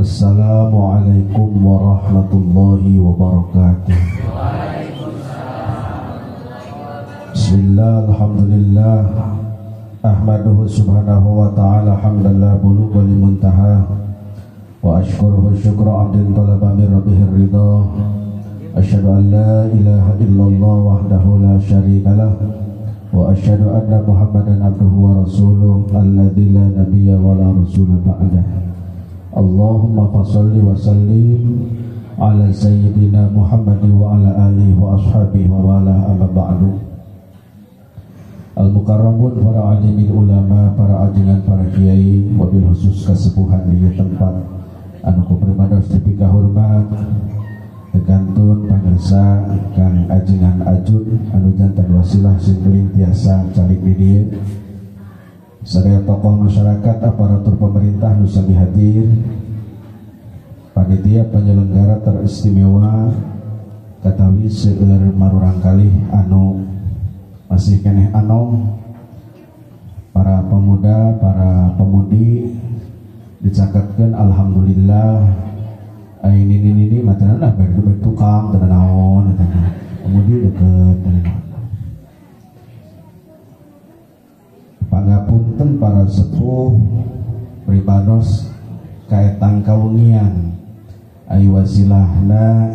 Assalamualaikum warahmatullahi wabarakatuh. Bismillah, alhamdulillah, ahmaduhu subhanahu wa ta'ala hamdan la bulugha limuntaha, wa ashkuruhu syukra abdin talaba min rabbihir ridha. Asyhadu an la ilaha illallah wahdahu la syarika lah, wa asyhadu anna muhammadan abduhu wa rasuluh alladzi la nabiyya wa la rasula ba'dah. Allahumma fasholli wa sallim ala sayyidina Muhammadin wa ala alihi wa ashabihi wa wala amma ba'du. Al-mukarramun, para alimin ulama, para ajengan, para kiai, wabil khusus kesepuhan di tempat anu kuprimados tepi kahormat tegantun pangersa kang ajengan ajun anu jantan wasilah sing tiasa calik di dieu. Sadaya tokoh masyarakat, aparatur pemerintah nu sami hadir, panitia penyelenggara teristimewa katawi seueur marurang kalih anu masih keneh anom, para pemuda, para pemudi dicatatkeun alhamdulillah ini matanana ber tukang teu naon pemudi deukeut pangapunten para sepuh pribados kaetang kawengian ayu wasilahna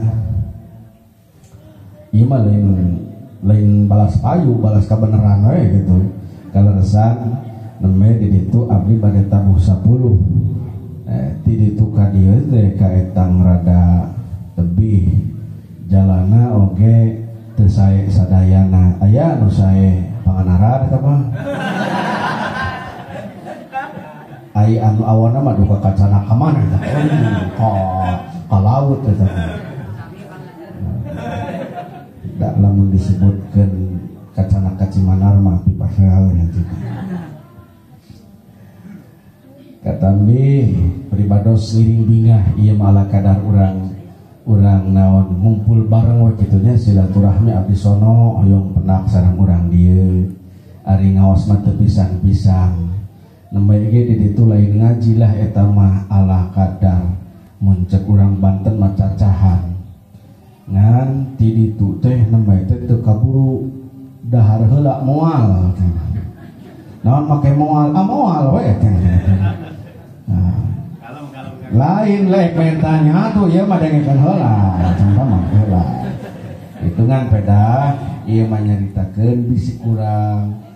ieu mah lain balas payu, balas kabeneran we gitu. Kaleresan neme di ditu abdi bade tabuh 10. Ti ditu ka dieu teh kaetang rada tebih. Jalana oge teu sae sadayana. Aya nu sae panganara eta mah. Ai anu awana mah duka kacana ka mana eta. Ka laut eta. Tak lamun disebutkan kacana kacimanar mah pipasal nanti. Katambi pribados ngiring bingah ieu mah ala kadar urang naon ngumpul bareng we kitu nya silaturahmi abdi sono hoyong penak sareng urang dieu. Ari ngaos mah teu pisan-pisan. Nembe ge di ditu lain ngaji lah eta mah ala kadar. Mun ceuk urang Banten mah cacahan. Ngan ti ditu teh nembe teh teu kaburu dahar heula moal. Naon make moal? Moal we teh. Lain lek mentanya atuh ieu mah dengekeun heula, contoh heula. Hitungan peda ieu mah nyaritakeun bisi kurang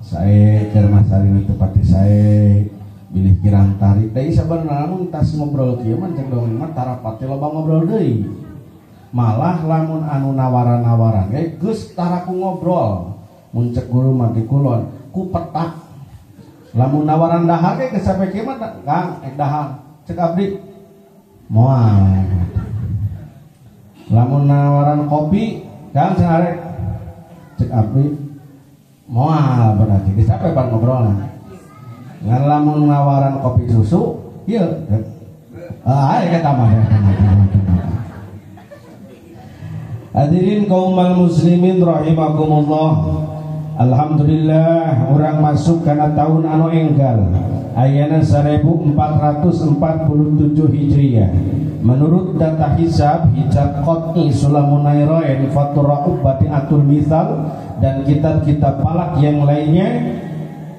sae keur masalina teu pati sae bilih kirang tarik. Deui sabenerna mun tas ngobrol kieu mah cek dongeng mah tarapati loba ngobrol deui. Malah lamun anu nawaran-nawaran geus taraku ngobrol mun cek guru mah di kulon ku petak lamun nawaran dahar ge geus sampe kieu mah Kang dahar cek abdi moal lamun nawaran kopi Kang sare cek abdi moal berarti geus sampe pan ngobrolna ngan lamun nawaran kopi susu ieu aya eta mah. Hadirin kaum muslimin rahimakumullah. Alhamdulillah urang masuk kana tahun anu enggal ayana 1447 Hijriah. Menurut data hisab qot'i Sulamunairoen Fatura Ubati Atul Mithal dan kitab-kitab falak yang lainnya,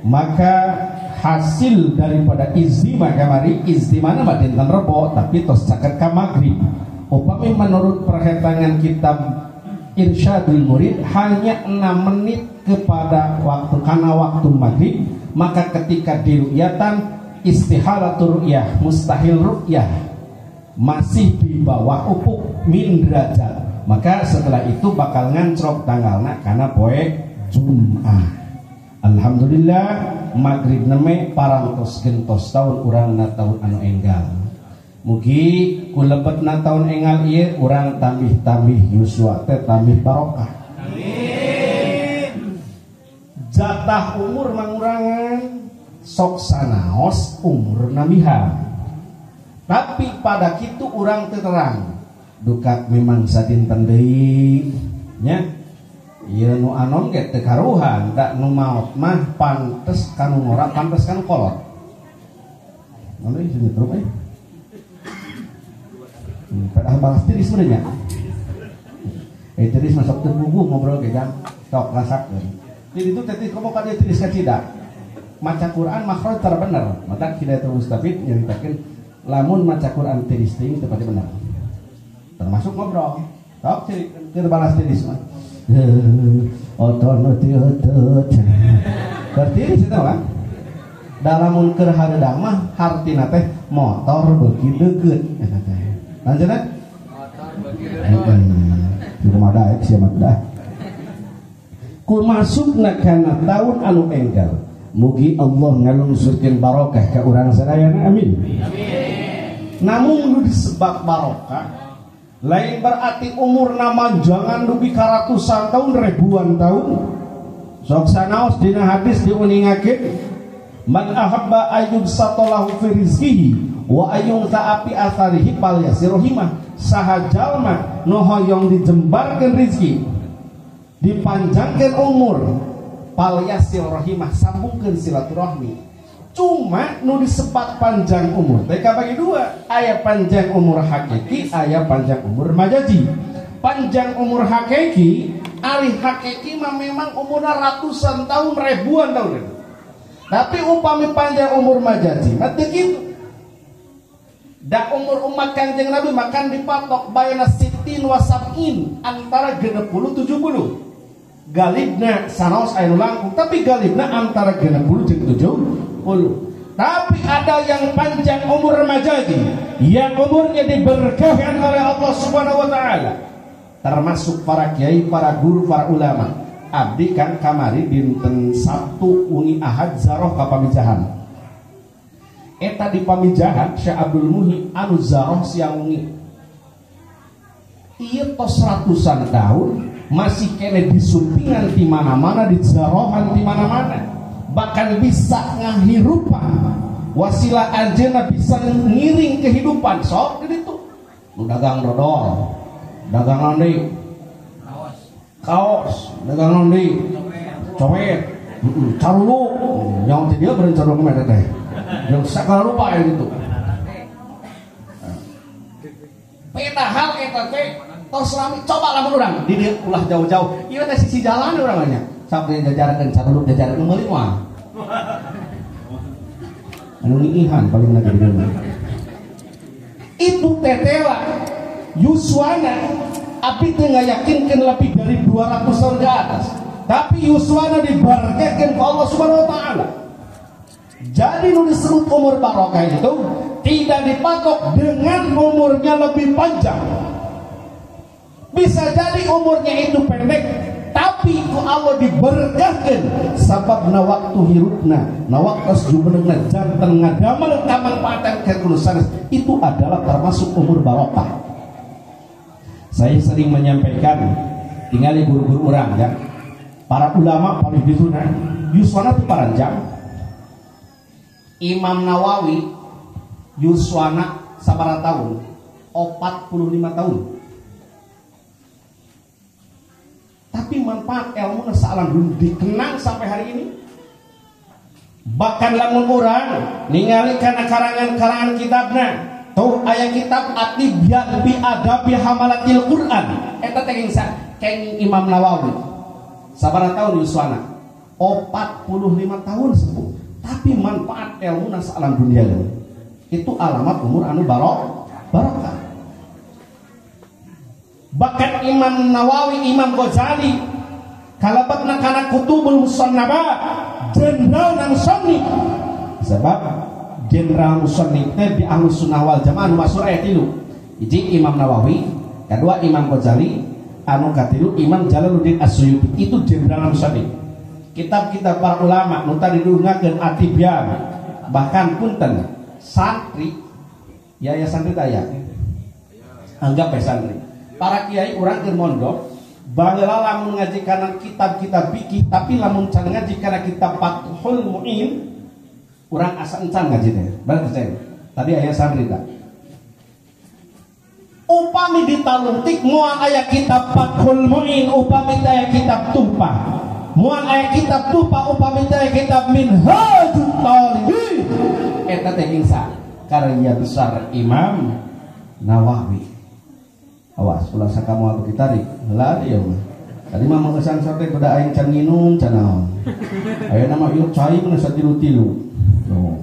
maka hasil daripada izdima kamari izdimana mah dinten Rebo tapi tos caket ka magrib. Upami menurut perhitungan kitab Irsyadul Murid hanya 6 menit kepada waktu karena waktu maghrib, maka ketika diruyatan istihalatul ru'yah, mustahil ru'yah masih di bawah ufuk min derajat, maka setelah itu bakal ngancrok tanggalna karena poe Jumat. Alhamdulillah maghrib neme parantos gentos tahun urang na tahun anu enggal. Mugi kulebetna tahun enggal ieu urang tambih-tambih yuswa teh tambih barokah. Amin. Jatah umur mangurangan sok sanaos umur namiha. Tapi pada kitu urang teu terang. Duka memang sadinten deui nya. Ieu nu anom ge teu karuhan, da nu maot mah pantes kanu ngora, pantes kanu kolot. Naon ieu sinetron padahal balas tiris sebenarnya. Tiris masuk ke buku ngobrol ke jam tok rasakeun. Jadi itu tadi kamu ka dia tiris ka tidak. Maca Quran makhraj tara bener. Mata Hidayatul Mustafid nyaritakeun lamun maca Quran tiris teuing teu pati bener. Termasuk ngobrol. Tok keur balas tiris mah. Otono teu teu. Tiris itu kan. Dalamun keur hareudang mah hartina teh motor beuki deukeut eta teh. Lanjutna? Motor beuki deukeut. Rumah daek sia mah dah. Ku masukna kana taun anu enggal. Mugi Allah ngalungsurkeun barokah ka urang sadayana amin. Amin. Namun nu disebab barokah lain berarti umurna manjangan dugi ka ratusan tahun ribuan tahun. Sok sanaos dina hadis diuningakeun man ahabba ayyub satalahu fi rizqihi wa ayyung ta'api atharihi fal yasirhimah. Saha jalma nu hoyong dijembarkeun rezeki dipanjangkeun umur fal yasirhimah sambungkeun silaturahmi. Cuma nu disebat panjang umur teh kabagi dua, aya panjang umur hakiki, aya panjang umur majazi. Panjang umur hakiki ari hakiki mah memang umurna ratusan tahun ribuan tahun. Tapi upami panjang umur majazi mah teu kitu. Da umur umat Kanjeng Nabi makan dipatok bayana sitin wa sab'in antara 60 70. Galibna sanaos aya nu langkung tapi galibna antara 60 jeung 70. Tapi ada yang panjang umur majazi yang umurnya diberkahi oleh Allah Subhanahu wa taala. Termasuk para kiai, para guru, para ulama. Abdi kan kamari dinten Sabtu wengi Ahad zaroh ka pamijahan. Eta di pamijahan Syekh Abdul Muhi anu zaroh siang wengi. Ieu tos ratusan tahun masih kene disumpingan di mana-mana, di zarohan di mana-mana. Bahkan bisa ngahirupan. Wasilah anjeunna bisa ngiring kehidupan sok ditu. Nu dagang dodol, dagang nanti kaos, dagang nanti cowet, caruluk, yang dia berencana kemana teh. Yang sakala rupa ya gitu. Padahal eta teh tos lami coba lamun urang di dieu ulah jauh-jauh. Ieu teh sisi jalan urang nya. Sampai jajaran caruluk jajaran meuli moal. Anu ngiihan paling lagi di dieu. Itu tetela yuswana abdi teh ngayakinkeun lebih dari 200 tahun ke atas. Tapi yuswana dibarakakeun ku Allah Subhanahu wa taala. Jadi nu disebut umur barokah itu tidak dipatok dengan umurnya lebih panjang. Bisa jadi umurnya itu pendek, tapi ku Allah diberkahkan sabab na waktu hirupna, na waktu jumenengna janten ngadamel kamanfaatan kekulusan itu adalah termasuk umur barokah. Saya sering menyampaikan tinggali guru-guru orang ya, para ulama paling dituna yuswana itu paranjang. Imam Nawawi yuswana sabaraha tahun? 45 tahun. Tapi manfaat ilmu salam belum dikenang sampai hari ini. Bahkan lamun urang ningali kana karangan-karangan kitabna, tuh aya kitab At-Tibyan bi Adabi Hamalatil Quran. Eta teh kenging Imam Nawawi. Sabaraha tahun yuswana? 45 tahun sepuh. Tapi manfaat ilmu nasa alam dunia itu alamat umur anu barokah. Bahkan Imam Nawawi, Imam Ghazali kalabatna kana kutubul musannabah jenderal nang musannif. Sebab jenderal musannif teh di Ahlus Sunnah wal Jamaah anu masyhur aya 3. Hiji Imam Nawawi, kedua Imam Ghazali, anu katilu Imam Jalaluddin As-Suyuti. Itu jenderal musannif. Kitab-kitab para ulama nu tadi diungakeun At-Tibyan, bahkan punten santri ya santri daya anggap ya santri para kiai urang keur mondok baheula lamun ngaji kana kitab-kitab fikih tapi lamun can ngaji kana kitab Fathul Muin urang asa encan ngaji teh bareng tadi aya santri tah upami ditaluntik moal aya kitab Fathul Muin upami aya kitab Tuhfah mual aya kitab Tuhfah upami aya kitab Minhajut Talibin eta teh ingsa karya besar Imam Nawawi. Awas ulah sakamoal beki tarik lari ya mah tadi mah mengesan sorte pada aing can nginum can naon aya nama ieu cai mun satilu-tilu oh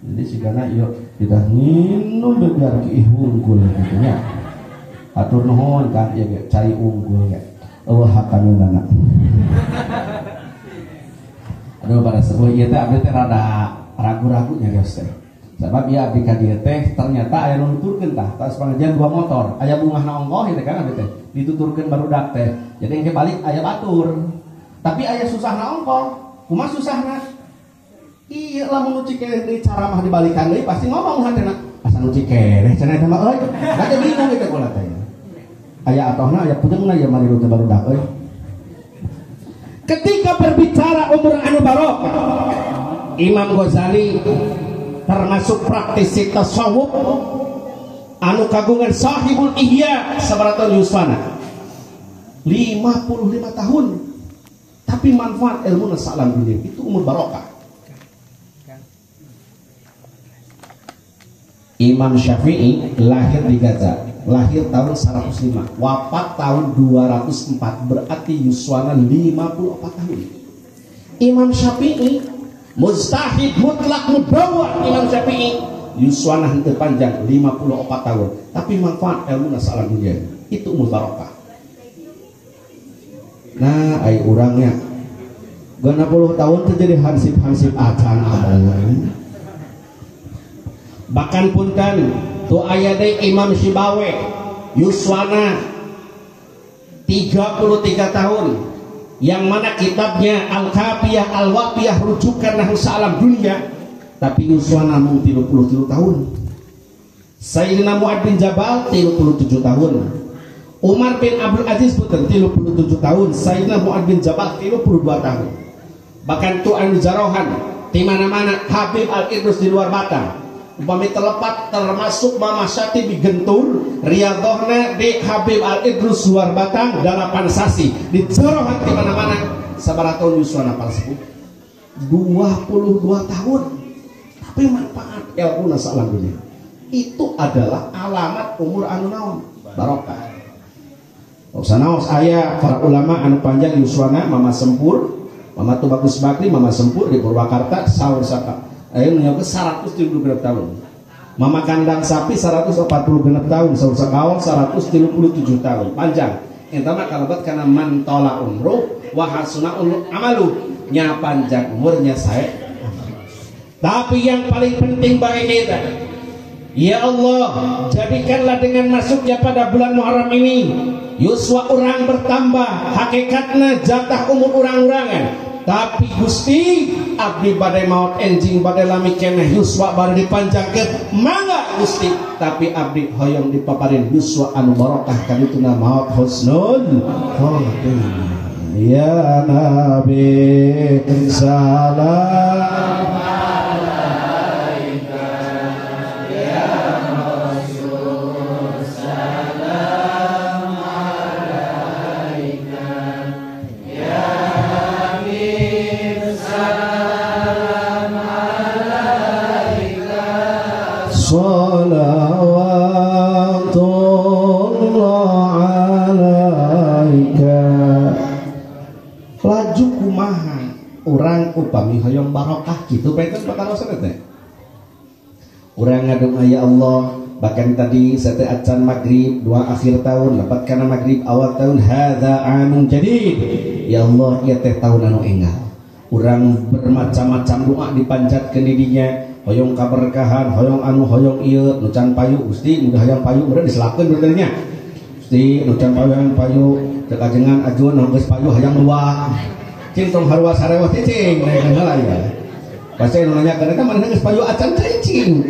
jadi sigana ieu kita nginum biar ki unggul gitu nya atur nuhun kan ieu cai unggul ge eueuh hakanuna aduh pada sepuh ieu teh abdi teh rada ragu-ragu nya geus teh sebab ieu abdi ka dieu teh ternyata aya nu nuturkeun tah tas pangajian 2 motor aya bungahna ongkoh ieu teh kan abdi teh dituturkeun barudak teh jadi engke balik aya batur tapi aya susahna ongkoh kumaha susahna ieu lamun nu cikereh deui cara mah dibalikan deui pasti ngomong hatena asa nu cikereh cenah eta mah euy da bingung eta kula teh aya atohna aya pudeungna ya mari teh barudak euy ketika berbicara umur anu barokah Imam Ghazali termasuk praktisi tasawuf anu kagungan Sahibul Ihya sabaraton yuswana 55 tahun tapi manfaat ilmu salam dunia itu umur barokah. Imam Syafi'i lahir di Gaza, lahir tahun 105, wafat tahun 204, berarti yuswana 54 tahun. Imam Syafi'i mustahid mutlak mudawwar. Imam Syafi'i yuswana henteu panjang 54 tahun, tapi manfaat ilmu salam dunia itu umur barokah. Nah, ai urangnya 60 tahun terjadi hansip-hansip acan abang. Bahkan punten tu aya deui Imam Sibawe yuswana 33 tahun yang mana kitabnya Al-Kafiyah Al-Wafiyah rujukan nahwu salam dunia tapi yuswana mung 33 tahun. Sayyidina Mu'ad bin Jabal 37 tahun. Umar bin Abdul Aziz puten 37 tahun. Sayyidina Mu'ad bin Jabal 32 tahun. Bahkan tu anu jarohan di mana-mana Habib Al-Idrus di luar Batam upami telepat termasuk Mama Syati di Gentur Riyadhahna di Habib Al-Idrus luar Batang 8 sasi di jarohan di mana-mana sabaraton yuswana para sepuh 22 tahun tapi manfaat ilmu salam dunia itu adalah alamat umur anu naon barokah. Sanaos aya para ulama anu panjang yuswana Mama Sempur Mama Tubagus Bakri Mama Sempur di Purwakarta saur saka aya nu nyawa 136 tahun. Mama Kandang Sapi 146 tahun saur sakaol 137 tahun panjang. Eta mah kalebat kana man tola umruh wa hasuna amalu nya panjang umurnya sae. Tapi yang paling penting bagi kita, ya Allah, jadikanlah dengan masuknya pada bulan Muharram ini yuswa orang bertambah, hakikatna jatah umur orang-orangan. Tapi Gusti abdi badai maut enjing badai lami keneh yuswa bari dipanjangkeun mangga Gusti, tapi abdi hoyong dipaparin yuswa anu barokah kadituna maut husnul khotimah. Ya Nabi salam salawatullah alaika. Laju kumaha urang upami hoyong barokah kitu peten bakal teh. Urang ngadung aya Allah bahkan tadi sate acan maghrib doa akhir tahun lepat kana maghrib awal tahun hadza amun jadid. Ya Allah ieu teh tahun anu enggal. Urang bermacam-macam doa dipanjatkeun di dinya. Hoyong kaberkahan, hoyong anu hoyong ieu nu can payu Gusti mudah hayang payu meureun diselapkeun bener nya. Gusti nu can payu hayang payu teu kajengan ajuan nu geus payu hayang luak. Cing tong harua sarewah cing lain heula ya. Pasti nu nanyakeun eta manehna geus payu acan cing.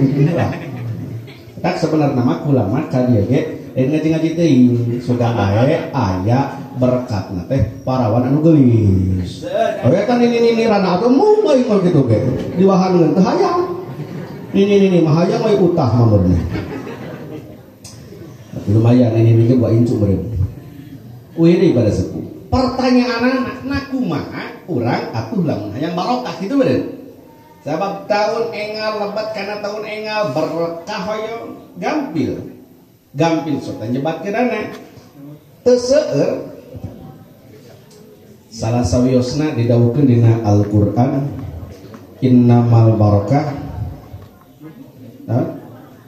Tak sebenarnya mah kula mah ka dieu ge ngaji-ngaji teuing sugan bae aya berkatna teh parawan anu geulis. Oe kan ini rana atuh mung euy kitu ge. Diwahangeun teh hayang. Ini mah hayang we utah mah meureun. Lumayan ini ge gua incu meureun. Wiri pada sepuh. Pertanyaan anak kumaha urang atuh lamun hayang barokah kitu meureun. Sabab tahun engal lebat kana tahun engal berkah hoyong gampil sok nyebatkeunana teu seueur. Salah sawiosna didawuhkeun dina Al-Qur'an, innamal barakah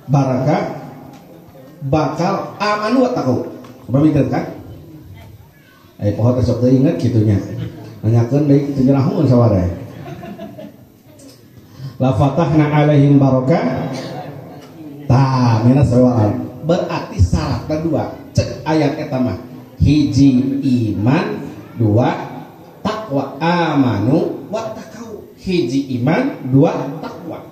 barakah bakal amanu wa taqwa. Pamikeun kan? Aya poho teh sok teu inget kitu nya. Nanyakeun deui teu nyerahun saware. La fatahna alaihim barakah. Tah, mina soal. Berarti syaratna dua. Cek ayat eta mah. Hiji iman, dua takwa. Amanu wa taqau. Hiji iman, dua takwa.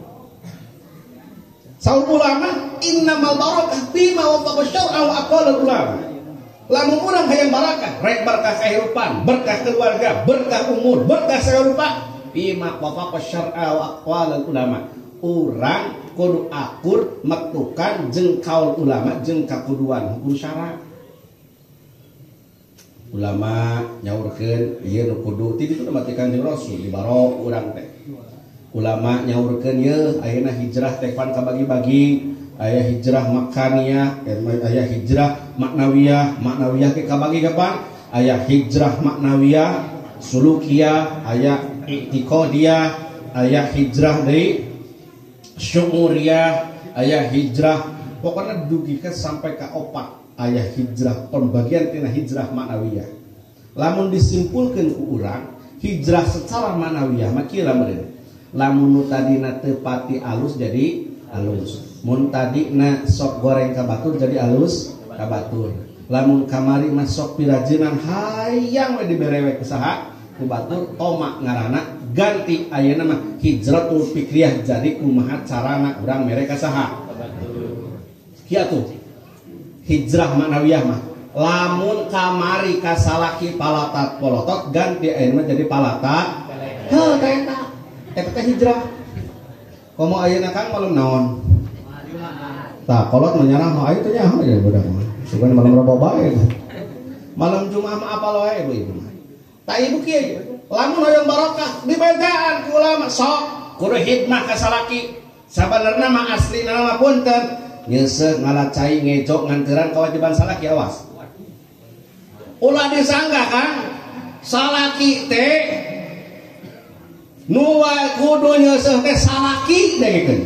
Saul ulama innamal barakah bima wafaqa syar'a wa aqwalul ulama. Lamun urang hayang barakah, rek berkah kehidupan, berkah keluarga, berkah umur, berkah saeurupa bima wafaqa syar'a wa aqwalul ulama. Urang kudu akur mektukan jeung kaul ulama jeung kakuduan hukum syara. Ulama nyaurkeun ieu nu kudu ti ditu mati Kanjeng Rasul dibarok urang teh. Ulama nyaurkeun ye ayeuna hijrah teh pan kabagi-bagi, aya hijrah makaniyah, aya hijrah maknawiyah, maknawiyah ke kabagi kapan? Aya hijrah maknawiyah, sulukiyah, aya i'tiqadiyah, aya hijrah deui syu'uriyah, aya hijrah pokoknya dugikeun sampai ka 4, aya hijrah pembagian tina hijrah maknawiyah. Lamun disimpulkeun ku urang, hijrah secara maknawiyah mah kieu meureun. Lamun nu tadina teu pati alus jadi alus, mun tadina sok goreng ka batur jadi alus ka batur. Lamun kamari mah sok pirajenan hayang we diberewe ku saha ku batur, oma ngaranna ganti ayeuna mah hijratul fikriyah, jadi kumaha carana urang mere ka saha ka batur. Kiatu hijrah maknawiyah mah lamun kamari ka salaki palatat polotot ganti ayeuna mah jadi palatat heuh eta. Eta teh hijrah. Komo ayeuna Kang malam naon? Tah kolot menyarah mah aya teh nyaho ya budak mah. Sugan malam Rebo bae. Malam Jumaah mah apal wae ibu mah. Tah ibu kieu lamun hoyong barokah dibegaan ku ulama sok kudu hidmah ka salaki. Sabenerna mah aslina mah punten nyeuseuh ngalacai ngejok nganteuran kewajiban salaki awas. Ulah disangga Kang salaki teh nu kudu nyeuseuh teh salaki dengekeun.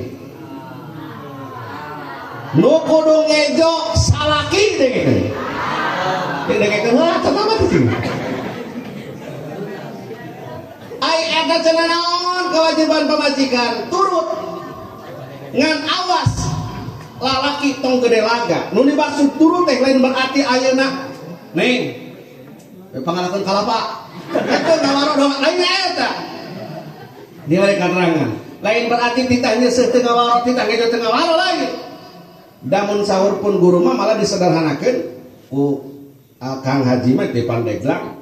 Nu kudu ngejo salaki dengekeun. Dengekeun wah cenah mah kitu. Ai eta cenah naon kewajiban pamajikan turut ngan awas lalaki tong gede laga. Nu dimaksud turut teh lain berarti ayeuna ning pangalakeun kalapa. Eta ngawaro dong lain eta. Dia ada keterangan lain berarti titahnya setengah waro titahnya itu tengah waro lagi. Damun sahur pun guru mah malah disederhanakan ku Kang Haji mah di Pandeglang.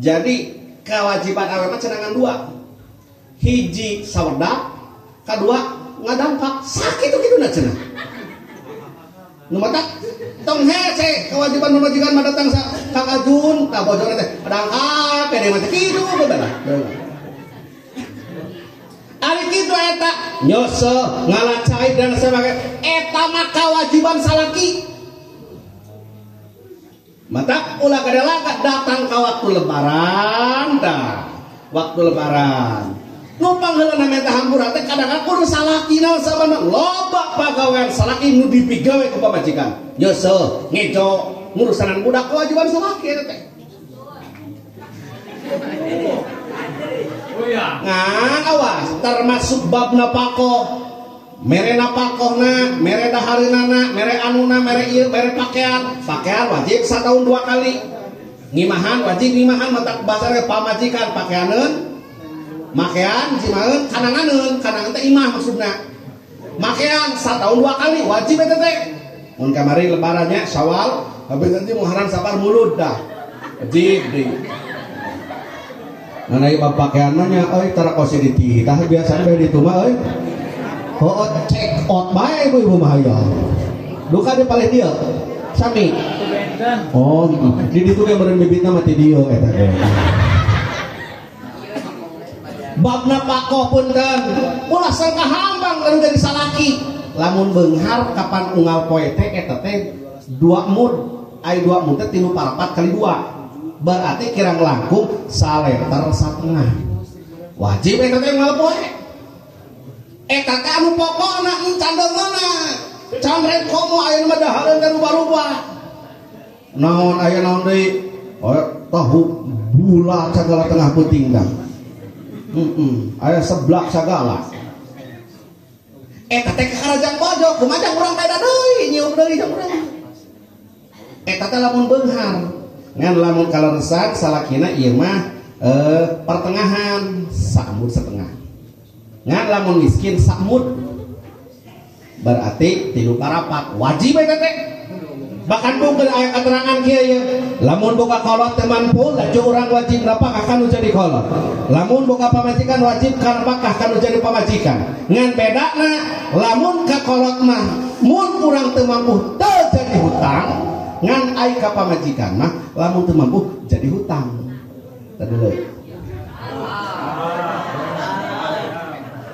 Jadi kewajiban awewe mah cenangan dua, hiji sawerdak, kedua ngadampak sakit itu kitu na cenah. Nu mata tong hese kewajiban pemajikan mah datang sa Kang Ajun ka bojone teh adangkap pede mah teh kitu bebelah. Ari kitu eta nyoseuh ngalacai dan sebagainya eta mah kewajiban salaki. Mata ulah kadalaga datang ka waktu lebaran dah. Waktu lebaran. Nu pangheulana meta hampura teh kadang-kadang kudu salaki naon sabana loba pagawean salaki nu dipigawe ku pamajikan. Nyoseuh ngejo ngurusanan budak kewajiban salaki eta teh. Ngan awas termasuk bab napakoh mere napakohna mere dahareunana mere anuna mere ieu mere pakaian wajib satahun 2 kali ngimahan wajib ngimahan mata basarna pamajikan pakaianeun makean jimaeun kananganeun kanangan teh imah maksudna makean satahun 2 kali wajib eta teh mun kamari lebarannya Syawal habis nanti Muharram Safar mulud dah wajib deui. Nah, ieu pakaian mah nya euy tara kosi dititah biasa bae ditu mah euy. Heuh check out bae ibu mah aya. Duka di palih dieu. Sami. Oh, di ditu ge meureun bibitna mah ti dieu eta teh. Babna pakoh punten. Ulah sangka hambang lamun jadi salaki. Lamun beunghar kapan unggal poe teh eta teh 2 mud Ai 2 mun teh 3 parapat kali 2 berarti kirang langkung 1,5 liter. Wajib eta teh moal poe. Eta teh anu pokona candeungeuna. Can rekomo aya mah dahareun kan rupa-rupa. Naon aya naon deui? Tahu bulat segala tengah peuting dah. Aya seblak segala. Eta teh karajang bojo, kumaha urang beda deui, nyium deui jeung urang. Eta teh lamun beunghar. Ngan lamun kaleresan salakina ieu mah pertengahan sakmud setengah. Ngan lamun miskin sakmud berarti 3 parapat wajib eta teh. Bahkan bukan aya keterangan kieu ya. Lamun boga kolot teh mampu, laju urang wajib napakah kanu jadi kolot. Lamun boga pamajikan wajib napakah kanu jadi pamajikan. Ngan bedana lamun ka kolot mah mun urang teu mampu teu jadi hutang, ngan ai ka pamajikan mah lamun teu mampu jadi hutang. Tadi deui.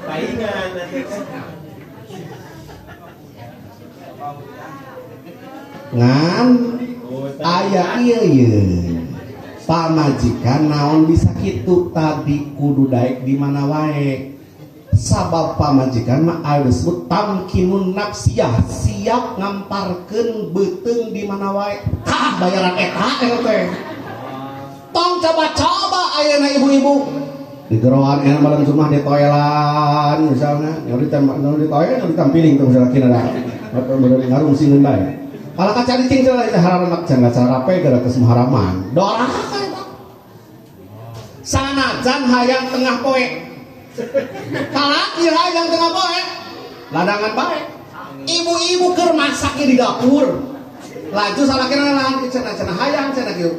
Paingan ngan aya ieu pamajikan naon bisa kitu tadi kudu daek di mana wae sabab pamajikan mah aya disebut tamkinun nafsiyah siap ngamparkeun beuteung di mana wae bayaran eta teh tong coba-coba ayeuna ibu-ibu di geroan enak malam Jumat di toilan misalnya nyori toilet nyori tampiling tuh misalnya kira atau ngarung singeun bae. Kalau kaca dicing celah itu haramak jangan cara rapi gara kesemharaman. Doa sanajan hayang tengah poe. Kalaki hayang tengah poe. Ladangan bae. Ibu-ibu keur masak di dapur. Laju salakina lahan cenah-cenah hayang cenah kieu.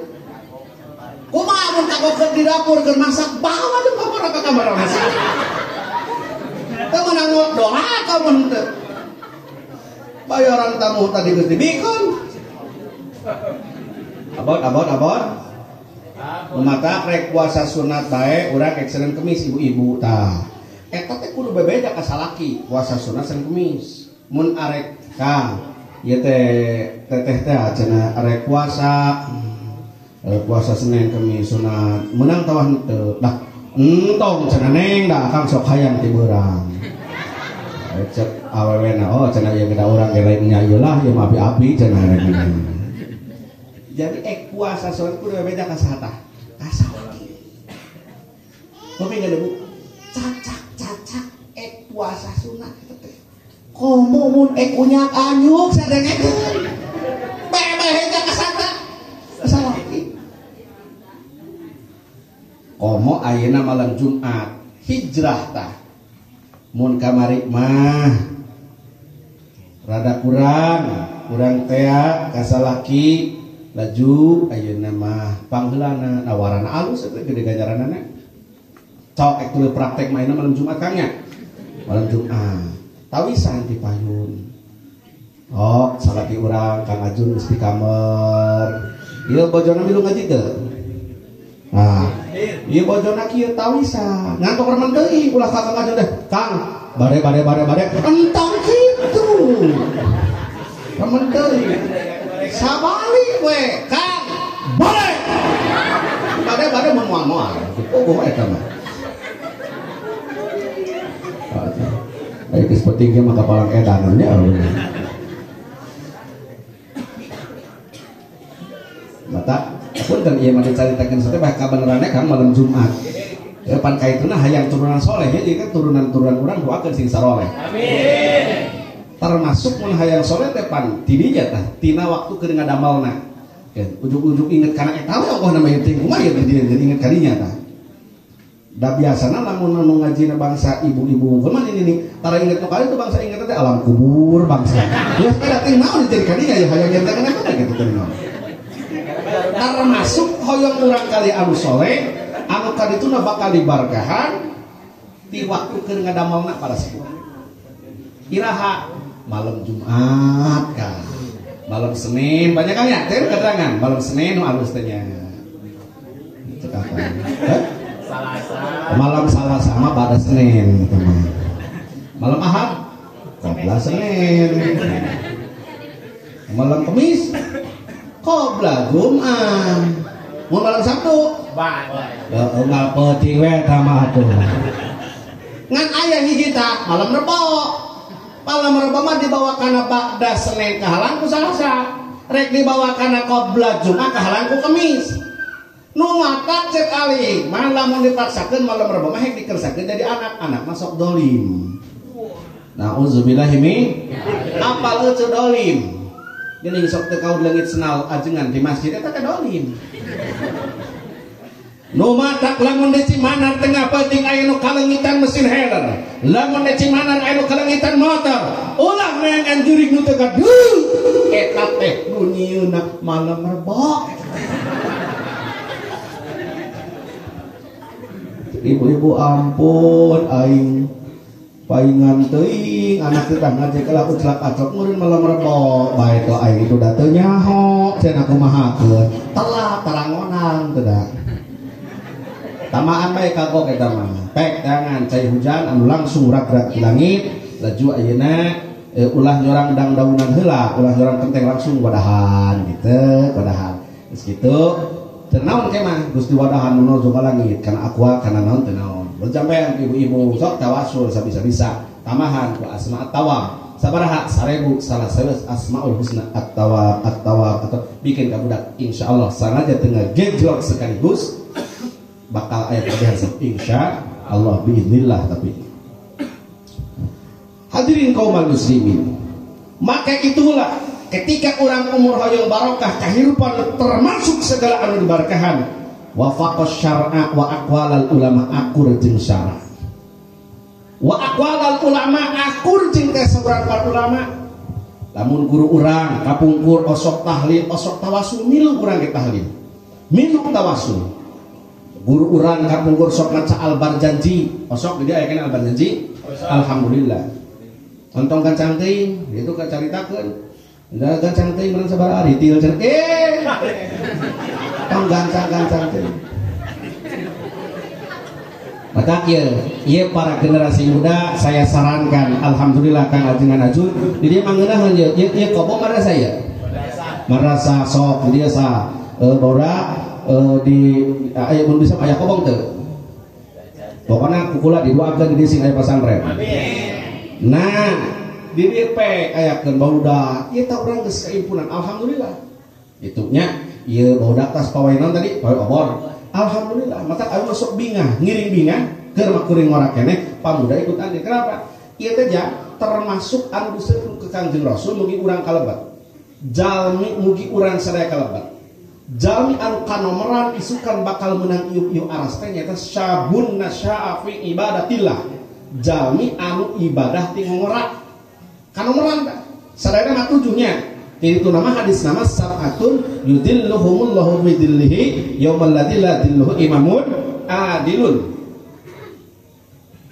Kumaha mun kagokeun di dapur keur masak bawa jeung ka kamar masak. Teu meunang doa ka mun teu. Bayaran tamu tadi geus dibikon. Abot. Maka rek puasa sunat bae urang rek Senin Kemis ibu-ibu tah. Eta teh kudu bebeda ka salaki puasa sunat Senin Kemis. Mun arek Kang ieu teh teteh teh cenah arek puasa Senin Kemis sunat meunang tawah henteu. Dah entong cenah neng da Kang sok hayang ti beurang. Cek awewena cenah ieu kita urang ge lain nya ieu lah ieu mah api-api cenah. Jadi puasa sunat kudu beda ka saha tah? Ka salaki. Kopi enggak Bu? Cacak puasa sunat teh. Komo mun unyak anyuk sadengekeun. Bebeh ka saha? Ka salaki. Komo ayeuna malam Jumat hijrah tah. Mun kamari mah rada kurang teh kasalaki laju ayeuna mah pangheulana nawarana alus eta gede ganjaranana cok ek tuluy praktek mainna malam Jumat Kang nya malam Jumat tawisan ti payun salaki urang Kang Ajun geus di kamar ieu bojona milu ngaji teu ieu bojona kieu tawisan ngantuk remen deui ulah ka Kang Ajun deh Kang bare entong kitu remen deui sabali we Kang bare mun moal oh eta mah aya geus penting ge mah kapalang edan nya mata pun dan ieu mah dicaritakeun teh bae kabeneranna Kang malam Jumat ya pan kaituna hayang turunan soleh ya jadi kan turunan urang doakeun sing saroleh amin termasuk mun hayang soleh teh pan tidinya tah tina waktu keur ngadamalna ya ujug-ujug inget kana eta we Allah nama teh kumaha ya jadi inget kadinya tah da biasana lamun anu ngajina bangsa ibu-ibu kumaha ini tara inget nu kali itu bangsa inget teh alam kubur bangsa ya kada teh naon jadi kadinya ya hayang nyata kana gitu teh termasuk hoyong urang kali anu soleh anu kadituna bakal dibarkahan ti waktu keur ngadamalna para sepuh iraha malam Jumat Kang malam Senin banyak kan ya teh keterangan malam Senin nu alus teh nya cekakan malam Salasa mah pada Senin gitu mah malam Ahad kopla Senin malam Kamis Qabla Jum'ah. Mun malam Sabtu. Enggak penting we tamah tuh. Ngan aya hiji tah malam Rebo. Malam Rebo mah dibawa kana ba'da Senin kahalang ku Salasa. Rek dibawa kana qabla Jumat kahalang ku Kamis. Nu mata cek ali, malah mun dipaksakeun malam Rebo mah hek dikersakeun jadi anak masuk dolim. Nauzubillahi min apal eueuh dolim. Geuning sok teu kaud leungit senal ajengan di masjid eta teh dolim. Nu matak lamun di Cimanar tengah penting aya nu kalengitan mesin header. Lamun di Cimanar aya nu kalengitan motor. Ulah neangan jurig nu teu gaduh. Eta teh dunyeuna malam Rebo. Ibu-ibu ampun aing paingan teuing anak tetangga jeung kalau uclak acok meureun malam Rebo. Bae to aing itu da teu nyaho cenah kumahakeun. Telat tarangonan teu da. Tamaan bae kagok eta mah. Pek tangan cai hujan anu langsung rag-rag di langit, laju ayeuna ulah nyorang dang-daunan heula, ulah nyorang kenteng langsung wadahan gitu, wadahan. Geus kitu teu naon ke mah Gusti wadahan nu nuju ka langit kana aqua kana naon teu naon. Mun sampean ibu-ibu sok tawasul sabisa-bisa tamahan ku asma at-tawab. Sabaraha 1000 asmaul husna at-tawab atau bikin ka budak insyaallah sangaja teu ngagejlok sekaligus bakal ayat tabihan insya Allah biiznillah. Tapi hadirin kaum muslimin, maka itulah ketika orang umur hoyong barokah kehidupan termasuk segala anu diberkahan wafaqos syar'a wa aqwalal ulama akur jeung syara wa aqwalal ulama akur jeung kasaburan para ulama. Lamun guru urang kapungkur osok tahlil osok tawasul milu urang ge tahlil milu tawasul. Guru urang kapungkur sok maca albar janji osok di dia aya albar janji alhamdulillah ontong gancang teuing itu kacaritakeun da gancang teuing meureun sabaraha ari tiil cenah tong gancang teuing maka ieu para generasi muda saya sarankan alhamdulillah Kang ajengan ajun di dieu mangeunah ieu kopo marasa saya marasa sok di dia sa borak di aya mun bisa aya kobong teu pokona kukula diduakeun di sing aya pasantren. Nah di dieu pe ayakeun barudak ieu tah urang geus kaimpunan alhamdulillah itu nya ieu barudak tas pawai naon tadi pawai obor alhamdulillah mata aya masuk bingah ngiring bingah keur makuring ngora keneh pamuda ikut ande. Kenapa ieu teh termasuk anu disebut ke Kangjeng Rasul mugi urang kalebat jalmi mugi urang sadaya kalebat jalmi anu kanomeran isukan bakal menang ieu aras teh nyaeta syabun nasya'a fi ibadatillah. Jalmi anu ibadah ti ngora kanomeran tah sadayana mah tujuhnya itu nama hadis nama sab'atun yudilluhumullahu bidillihi yaumal ladzi la dilluhu imamun adilun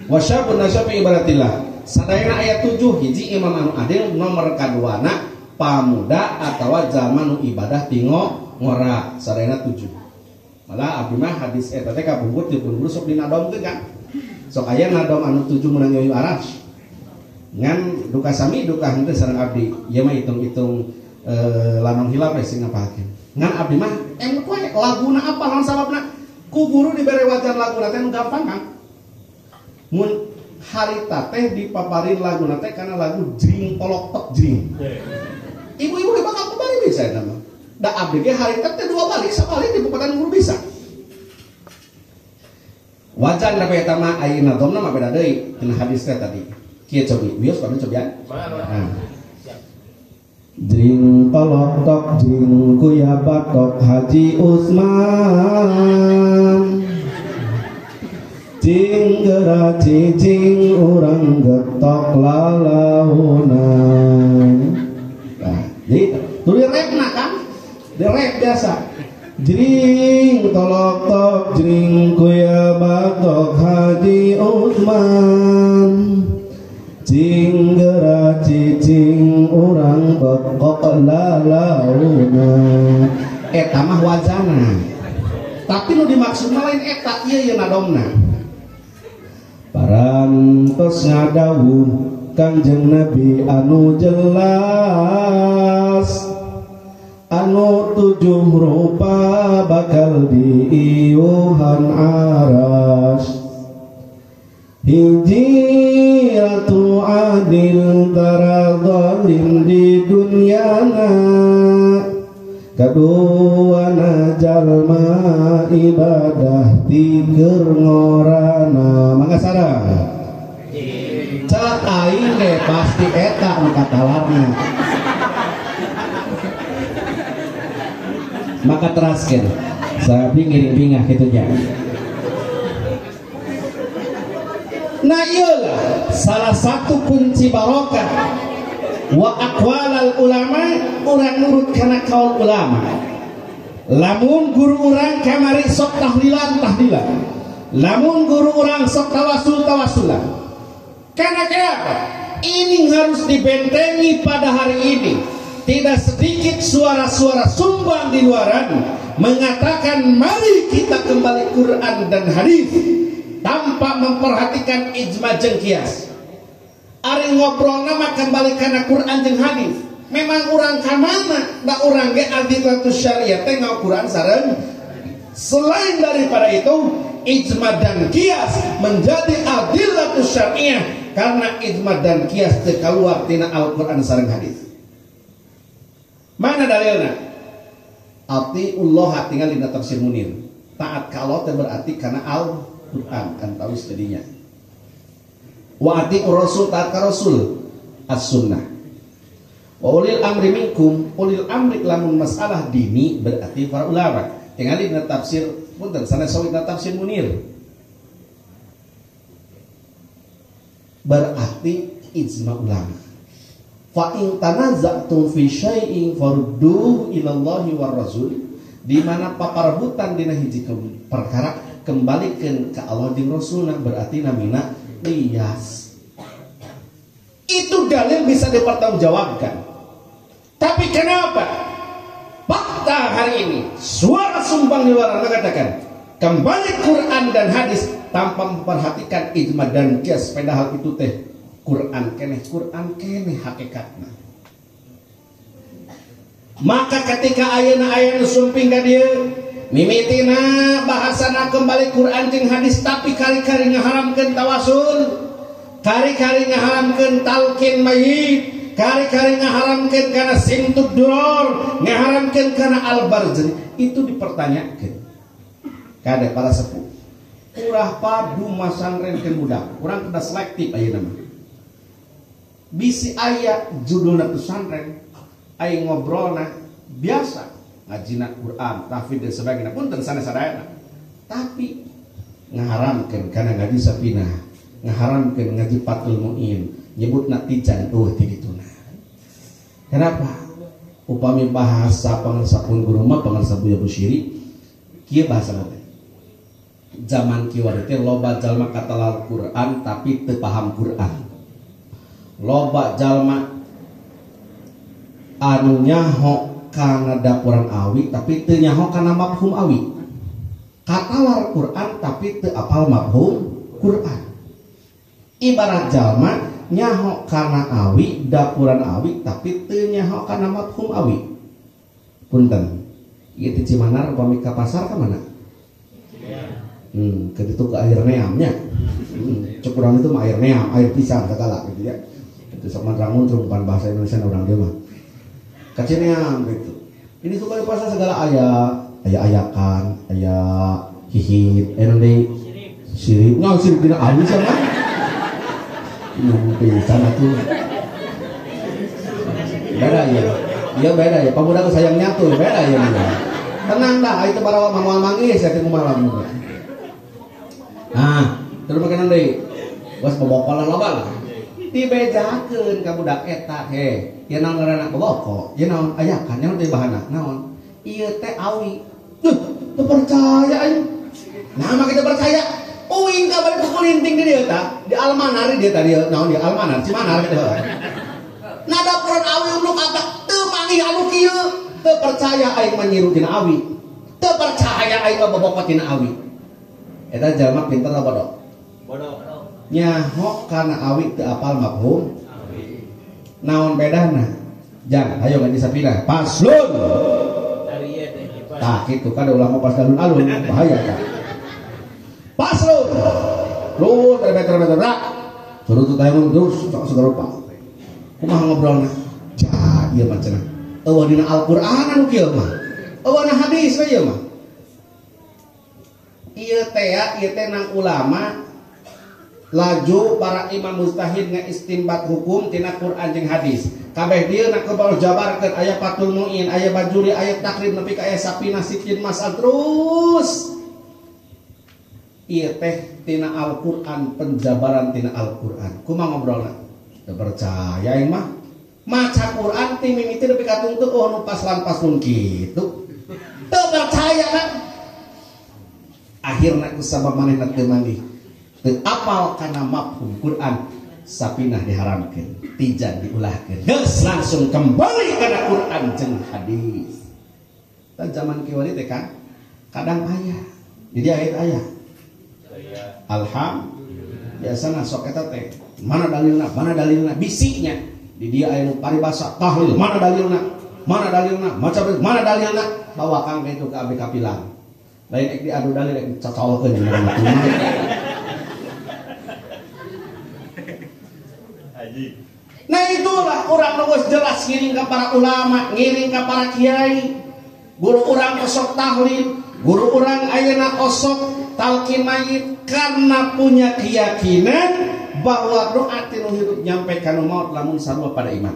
wa syabun nasya'a fi ibadatillah. Sadayana ayat 7 hiji imam anu adil nomor kaduana pamuda atawa jalma nu ibadah ti ngora sadayana 7. Malah abdi mah hadis eta teh kabungkut dipun sok dinadomkeun kan. Sok aya nadom anu 7 menang yoyu aras. Ngan duka sami duka henteu sareng abdi. Ieu mah hitung-hitung lanong hilap sing ngapakeun. Ngan abdi mah emut wae laguna apa naon sababna? Ku guru dibere wajan laguna teh nu gampang kan. Mun harita teh dipaparin laguna teh kana lagu jring polok tok jring. Ibu-ibu ge bakal kembali bisa eta mah. Da abdi ge harita teh dua balik sabalik di pepatan guru bisa. Wajan da eta mah ayeuna domna mah beda deui tina hadis teh tadi. Kieu cobi, wios kana cobian. Nah. Jring polok tok jring kuya batok Haji Usman. Cing geura cicing urang getok lalaunan. Nah, jadi tulis repna kan? Di rep biasa. Jring tolok tok jring kuya batok Haji Usman. Cing geura cicing urang getok lalaunan. Eta mah wajana. Tapi nu dimaksud lain eta ieu nadomna. Parantos ngadawuh Kanjeng Nabi anu jelas anu tujuh rupa bakal diiuhan aras. Hiji ratu adil tara zalim di dunyana, kaduana jalma ibadah ti keur ngorana. Mangga sareng cak aing ge pasti eta nu katalarna. Maka teraskeun sabi ngiring bingah kitu nya. Nah iyalah salah satu kunci barokah wa aqwalal ulama, urang nurut kana kaul ulama. Lamun guru urang kamari sok tahlilan, lamun guru urang sok tawasulan. Karena kenapa? Ini harus dibentengi pada hari ini. Tidak sedikit suara-suara sumbang di luaran mengatakan mari kita kembali Quran dan hadis, tanpa memperhatikan ijma jeung kias. Ari ngobrol nama kembali kana Quran jeung hadis. Memang urang ka mana? Da urang ge adillatus syariah teh Quran sareng. Selain daripada itu, ijma dan kias menjadi adillatus syariah karena ijma dan kias teu kaluar tina Al-Qur'an sareng hadis. Mana dalilna? Atiullah tinggal dina tafsir Munir. Taat ka Allah teh berarti kana Al-Qur'an kan tawis tadinya. Wa atiur rasul, taat ka rasul as-sunnah. Wa ulil amri minkum, ulil amri lamun masalah dini berarti para ulama. Tinggal dina tafsir punten sanes sawit tafsir Munir. Berarti ijma ulama. Fa in tanaza'tum fi syai'in farudduhu ila Allahi war Rasul. Di mana paparebutan dina hiji perkara kembalikeun ka Allah jeung Rasulna, berarti namina qiyas. Itu dalil bisa dipertanggungjawabkan. Tapi kenapa fakta hari ini suara sumbang di luar mengatakan kembali Quran dan hadis tanpa memperhatikan ijma dan qiyas, padahal itu teh Quran keneh hakikatna. Maka ketika ayeuna sumping ka dieu mimitina bahasana kembali Quran jeung hadis, tapi kari-kari ngaharamkeun tawasul, kari-kari ngaharamkeun talqin mayit, kari-kari ngaharamkeun kana simtud duror, ngaharamkeun kana al-barzani, itu dipertanyakeun. Kade para sepuh urang padu masangrenkeun budak, urang kudu selektif ayeuna mah. Bisi aya judulna pesantren, aya ngobrolna biasa ngajina Quran, tahfidz dan sebagainya, punten sanes sadayana. Tapi ngaharamkeun kana ngaji sapinah, ngaharamkeun ngaji Fathul Muin, nyebutna tijan ti dituna. Kenapa? Upami bahasa pangarsapun guru mah pangarsa Buya Busyiri, kieu bahasana teh. Zaman kieu teh loba jalma katalal Quran tapi teu paham Quran. Loba jalma anu nyaho kana dapuran awi tapi teu nyaho kana mafhum awi. Katalar Quran tapi teu apal mafhum Quran. Ibarat jalma nyaho kana awi, dapuran awi tapi teu nyaho kana mafhum awi. Punten. Ieu teh Cimanar upami ka pasar ka mana? Keditu ke air neamnya. Cek urang itu mah air neam, air pisang segala gitu ya. Itu sama rangun terumpan bahasa Indonesia orang dia mah. Kacineam gitu. Ini suka di pasar segala ayakan, hihit, deui sirip. Ngau sirip dina abis sama. Pisan atuh. Beda ya. Iya beda ya. Pamuda sayang nyatu beda ya. Tenang dah, itu para manual manggis ya teu malam. Nah, terus makan deui. Bos bobokolan loba lah. Dibejakeun ka budak eta he. Ieu naon ngaranna boboko? Ieu naon ayakan? Naon teh bahana? Naon? Ieu teh awi. Teu percaya aing. Nah, mah kita percaya. Uing ka bari kulinting di dieu tah. Di almanar di tadi naon di almanar Cimanar kitu. Nada peron awi uluk apa? Teu manggih anu kieu. Teu percaya aing manyiru dina awi. Teu percaya aing boboko tina awi. Eta jalma pinter apa bodoh? Bodoh. Nyaho kana awi teu apal mafhum. Naon bedana? Jang, ayo ngaji sapina. Paslun. Tah kitu kan ulama pas alun-alun bahaya kan. Pasrun. Lu terbeter rak. Suruh tu tayang terus segala rupa. Kumaha ngobrolna? Ja, ieu mah cenah. Eueuh dina Al-Qur'an anu kieu mah. Eueuh na hadis we ieu mah. Ieu teh nang ulama laju para imam mujtahid ngaistinbat hukum tina Quran jeung hadis. Kabeh dieu nak kebawa jabarkeun aya Fathul Muin, aya Bajuri, aya Takrib nepi ka aya Sapina Sikin Masal terus. Ieu teh tina Al-Qur'an, penjabaran tina Al-Qur'an. Kumaha ngobrolna? Teu percaya aing mah. Maca Quran ti mimiti nepi ka tungteu oh nu paslan-paslun kitu. Teu percaya kan? Akhirna kusabab manehna teu manggih. Teu apal kana mafhum Quran, Sapinah diharamkeun, tijan diulahkeun. Geus langsung kembali kana Quran jeung hadis. Tah zaman kieu teh kan kadang aya. Jadi aya. Alhamdulillah. Biasana sok eta teh mana dalilna bisinya di dia aya nu paribasa tahlil mana dalilna maca mana dalilna bawa kang itu ke abi kapilang lain ek diadu dalil ek cacolkeun nah itulah urang nu geus jelas ngiring ka para ulama ngiring ka para kiai guru urang osok tahlil guru urang ayeuna osok talqin mayit karena punya keyakinan bahwa doa tinu hidup nyampe kana maut lamun sarua pada iman.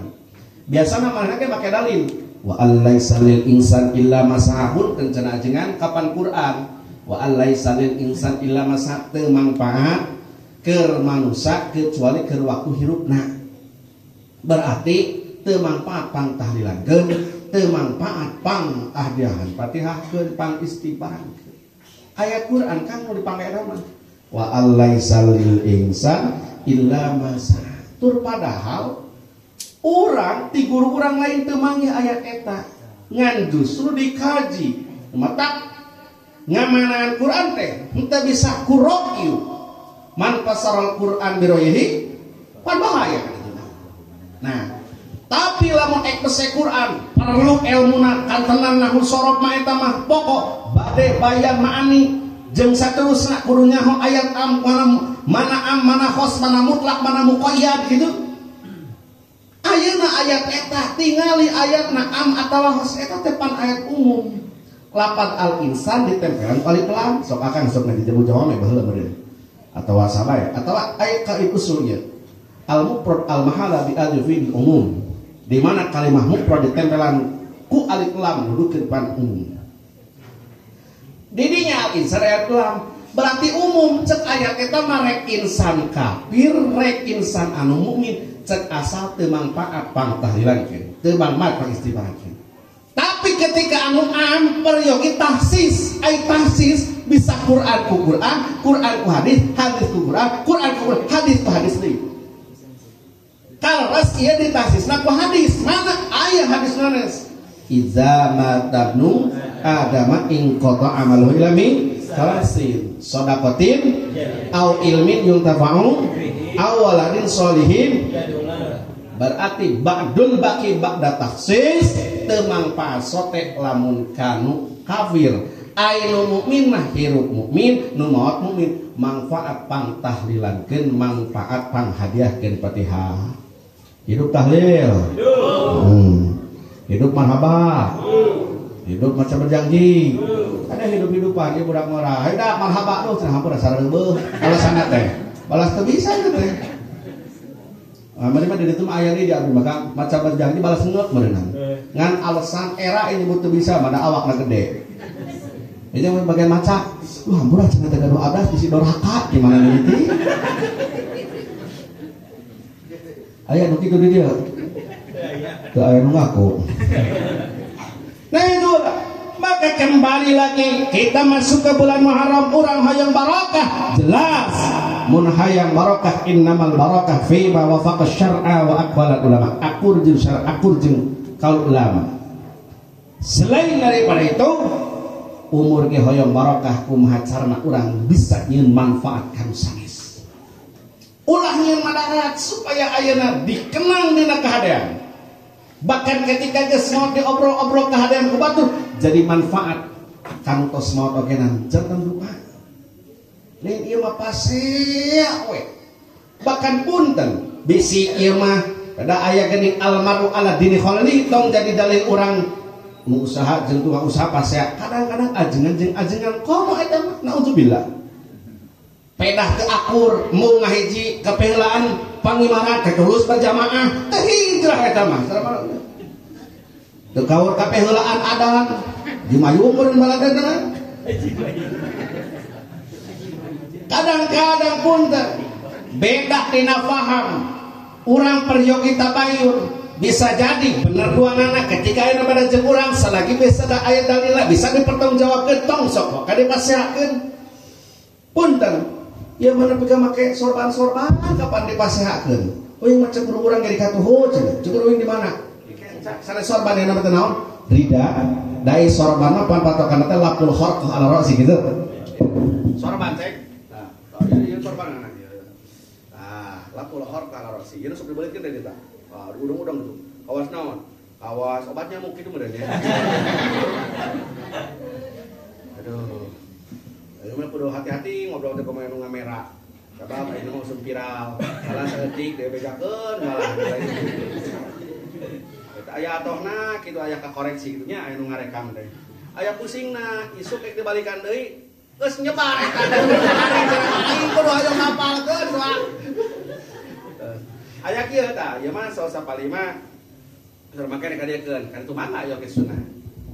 Biasana manehna ge make dalil. Wa allaisa lil insan illa masahun kencana ajengan kapan Quran. Wa allaisa lil insan illa masah teu mangpaat keur manusia kecuali keur waktu hirupna. Berarti teu mangpaat pang tahlilankeun, teu mangpaat pang ahdiahan Fatihahkeun, pang istighfaran. Ayat Quran kan mau dipakai mah. Wa allaisa lil insan illa masa. Tur padahal orang ti guru urang lain teu manggih ayat eta. Ngan justru dikaji. Mata ngamanaan Quran teh henteu bisa kuroqiu. Man pasaral Quran biroyihi pan bahaya kitu. Nah, tapi lamun ek pese Quran perlu ilmuna kantenan nahwu sorof mah eta mah pokok bade bayan ma'ani jeung saterusna kudu nyaho ayat am mana khos mana mutlak mana muqayyad gitu. Ayeuna ayat eta tingali ayatna am atawa khos eta teh pan ayat umum. Lapan al-insan ditempelan alif lam sok akan sok dijawab jawab baheula meureun. Atawa sabaya atawa ayat ka usulnya. Al-mufrad al-mahala bi alifil umum. Di mana kalimah mufrad ditempelan ku alif lam nudukeun pan umum. Didinya al-insan ayat lam berarti umum cek ayat eta mah rek insan kafir rek insan anu mukmin cek asal teu mangpaat pang tahlilankeun teu mangpaat pang istighfarkeun. Tapi ketika anu am peryogi tahsis ai tahsis bisa Quran ku Quran, Quran ku hadis, hadis ku Quran, Quran ku hadis ku hadis deui. Kalau ras ieu ditahsisna ku hadis, mana aya hadis nanes? Iza matabnu adama in qata amaluhu ila min salasin shadaqatin au ilmin yuntafa'u au waladin sholihin. Berarti ba'dul baqi ba'da tahsis teu mangpaat sote lamun kanu kafir. Ainu mukmin mah hirup mukmin, nu maot mukmin manfaat pang tahlilankeun, manfaat pang hadiahkeun Fatihah. Hidup tahlil. Hidup marhaba. Hidup macam berjanji. Ada hidup-hidupan ieu budak murah. Haida marhaba lu cenah hampura sareubeung. Alasanna teh. Balas teu bisa teh. Mari mah di ditu mah aya deui diabdi maka macam berjanji balas ngeut meureunang. Ngan alasan era ini teu bisa mana awakna gede. Ini yang bagian maca. Hampura cenah teh gaduh abdas bisi dorhaka gimana deui? Aya nu kitu di dieu. Teu aya nu ngaku. Nah itu maka kembali lagi kita masuk ke bulan Muharram urang hayang barokah jelas mun hayang barokah innamal barokah fi ma wafaqa syar'a wa aqwal ulama akur jeung syar'a akur jeung kaul ulama. Selain daripada itu umur ge hoyong barokah kumaha carana urang bisa nyieun manfaat kanu sanes. Ulah nyieun madarat supaya ayeuna dikenang dina kahadean. Bahkan ketika geus mau diobrol-obrol kehadiran ku batur jadi manfaat kantos maot ogenan jantan doa. Nih ieu mah pasea we. Bahkan punten bisi ieu mah ada aya geuning almaru ala dini khalili tong jadi dalil urang nu usaha jeung tukang usaha pasea. Kadang-kadang ajengan jeung ajengan komo eta mah naudzubillah. Pedah ke akur mung ngahiji kapehlaan pangimaran ketulus berjamaah teh hijrah eta mah. Teu kaur kapeheulaan adan dimayung meureun baladana. Kadang-kadang punten beda tina paham urang peryogi tabayun bisa jadi bener duanana ketika aya pada jeung urang salagi bisa da aya dalil bisa dipertanggungjawabkeun tong sok ka dipasehakeun punten ieu mana pegang make sorban-sorban kapan dipasehakeun euy macam urang ge dikatuhu cenah cukur euy di mana sare sorban yang nama teh naon rida dai sorban mah pan patokanna teh lapul kharq ala ra'si gitu sorban cek ieu sorban anak ieu. Nah, lapul kharq ala ra'si. Ieu sok dibaleutkeun deui eta. Ah, udang-udang itu. Awas naon? Awas obatnya mungkin itu meureun ya. Aduh. Ayo mah kudu hati-hati ngobrol teh pemain nu ngamera. Sabab aya nu usum viral. Salah saeutik deui bejakeun malah. Eta aya atohna kitu aya kakoreksi kitu nya aya nu ngarekam teh. Aya pusingna isuk rek dibalikan deui. Geus nyebar eta aing kudu hoyong ngapalkeun soal. Aya kieu tah, ieu mah saos sapalima keur make rek kadiekeun, kan itu mangga aya ke sunnah.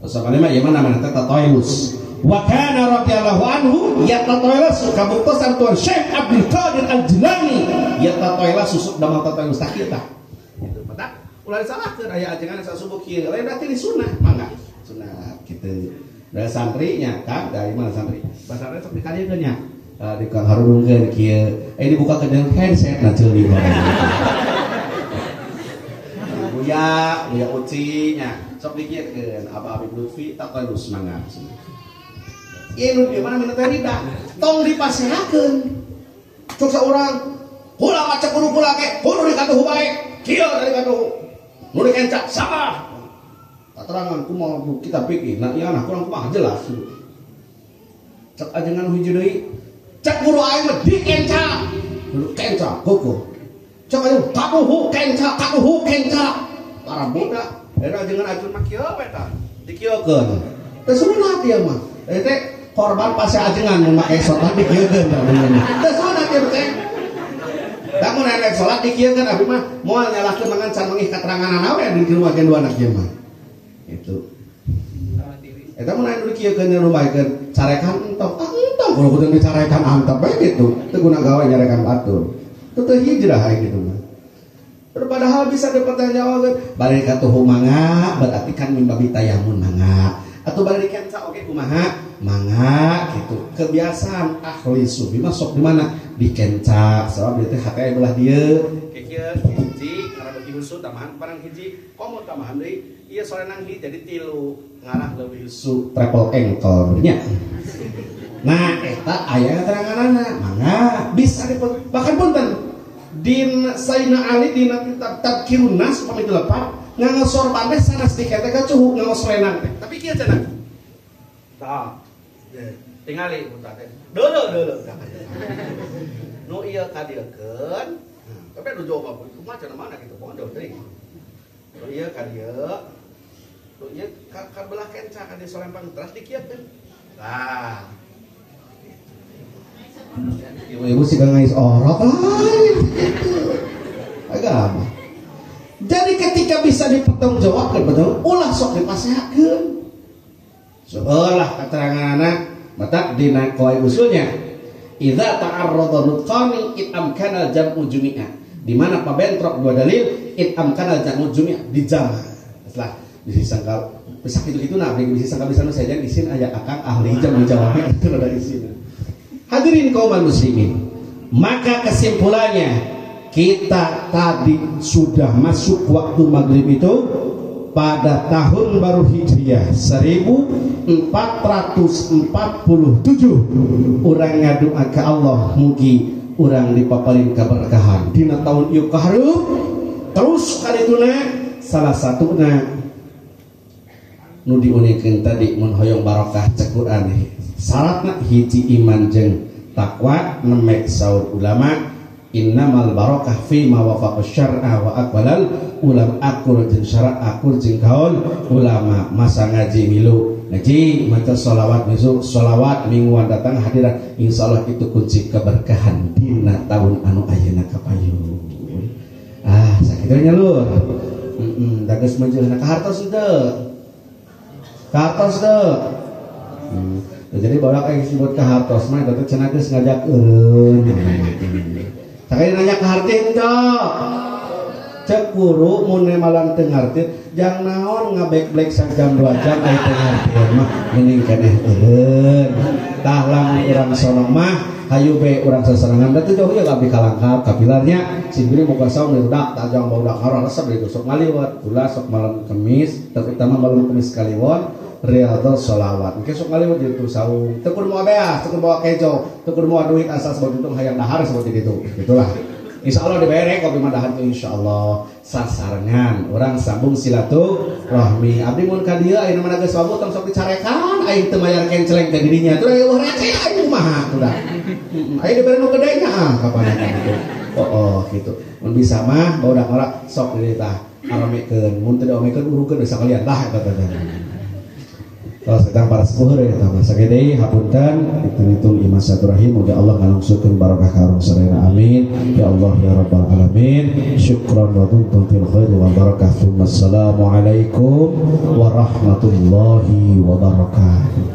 Sapalima ieu mah namana teh tatailus. Wa kana radhiyallahu anhu yatatailus kabuktosan tuan Syekh Abdul Qadir Al-Jilani yatatailus susuk damel tatailus tah kieu tah. Kitu mata ulah disalahkeun aya ajengan asa subuh kieu, lain berarti di sunnah, mangga. Sunnah kitu. Dari santrinya kan dari mana santri pasarnya sok dikadiekeun nya di kang harudungkeun kieu dibuka ke dengan handset na ceuli buya uci nya sok dikiekeun Aba Habib Lutfi taqallus mangga ieu nu mana minta teh rida tong dipasehakeun cuk saurang ulah maca kudu kula ge kudu dikatuhu bae kieu dari katuhu nu dikencak sabar keterangan kumaha kita pikir nah ieu anak kurang kumaha jelas cek ajengan hiji deui cek guru aing mah dikenca kuku cek ajengan katuhu kenca para budak era ajengan ajun mah kieu we tah dikieukeun teh sunat ieu mah teh korban pase ajengan mun make salat dikieukeun tah teh sunat ieu teh da mun nek salat dikieukeun abi mah moal nyalakeun mangan can mangih kateranganana we di rumah gen dua anak ieu mah itu eta mun anu dikieukeun rumahkeun carekan entok kalau kudu dicarekan antep bae kitu teu guna gawe nyarekan batur teu hijrah kitu mah padahal bisa dipertanyakan bari katuhu mangga berarti kan mimbabi tayamun mangga atuh bari dikenca oge kumaha mangga kitu kebiasaan ahli sufi mah sok di mana dikenca sabab ieu teh hate belah dieu kieu hiji karena bagi husud tamahan parang hiji komo tamahan deui ieu sorenang hi jadi tilu ngarah leuwih husud triple ankle nya nah eta aya teranganana mangga bisa bahkan punten din Sayyidina Ali dina kitab Tadhkirun Nas upami dilepat nganggo sorban teh sanes dikete ka cuhu nganggo sorenang teh tapi kieu cenah tah tingali punten teh deuleu nu ieu kadiekeun tapi nu jawab apa kumaha cenah mana kitu pondok teh nu ieu ka dieu nu ieu ka belah kenca ka di solempang terus dikieukeun tah ibu-ibu sih ngais orok lain agama. Jadi ketika bisa dipertanggungjawabkan betul, ulah sok dipasehakeun. Seolah keterangan anak mata dina qawaid usulnya. Idza ta'arrada nutqani it amkana jam'u jumi'a. Di mana pabentrok dua dalil it amkana jam'u jumi'a dijama. Setelah disangka bisa gitu-gitu nah disangka bisa nu saja isin aya akang ahli jam menjawabnya itu ada isin. Hadirin kaum muslimin, maka kesimpulannya kita tadi sudah masuk waktu maghrib itu pada tahun baru Hijriah 1447 urang ngadoa ke Allah mugi urang dipaparin keberkahan dina tahun ieu kahareup terus kadituna salah satuna nu diunikeun tadi mun hoyong barokah cek Quran syaratna hiji iman jeung takwa nemek saur ulama innamal barokah fi ma wafaqa syar'a wa aqbalal ulam akur jeung syara' akur jeung kaul ulama masa ngaji milu ngaji maca sholawat besok sholawat mingguan datang hadirat insyaallah itu kunci keberkahan dina tahun anu ayeuna kapayun sakitnya lur dages menjeulna ka hartos teu hartos teu jadi barak yang disebut ke hartos mah itu cenah geus ngajak eureun sakali nanya ke hartin cok cek guru mun malam teu ngarti jang naon ngabek-blek sajam 2 jam aya teu ngarti mah geuning keneh eureun tah lamun urang sono mah hayu be urang sasarangan da teu jauh ya abdi kalangkap kapilarnya sibiri boga saung budak tajang budak harah resep di sok ngaliwat ulah sok malam Kamis terutama malam Kamis kaliwon riyadhus sholawat engke sok ngaliwat di itu saung teu kudu moal beas teu kudu moal kejo teu kudu moal duit asal sebab itu hayang dahar seperti itu gitulah insyaallah dibere kopi mah dahar teh insyaallah sasarengan urang sambung silaturahmi abdi mun ka dieu ayeuna mah geus wabut tong sok dicarekan aing teu mayar kenceleng ka dirinya teu eueuh receh aing kumaha teh dah aing dibere nu gede nya kapan gitu gitu mun bisa mah barudak ora sok deui tah aramekeun mun teu diomekeun urukeun sakalian lah eta teh kalau sedang para sepuh ya tambah sagede hapunten hitung-hitung iman silaturahim mudah Allah ngalungsukeun barokah karung sarena amin ya Allah ya rabbal alamin syukran wa tuntum fil khair wa barakah assalamu alaikum warahmatullahi wabarakatuh.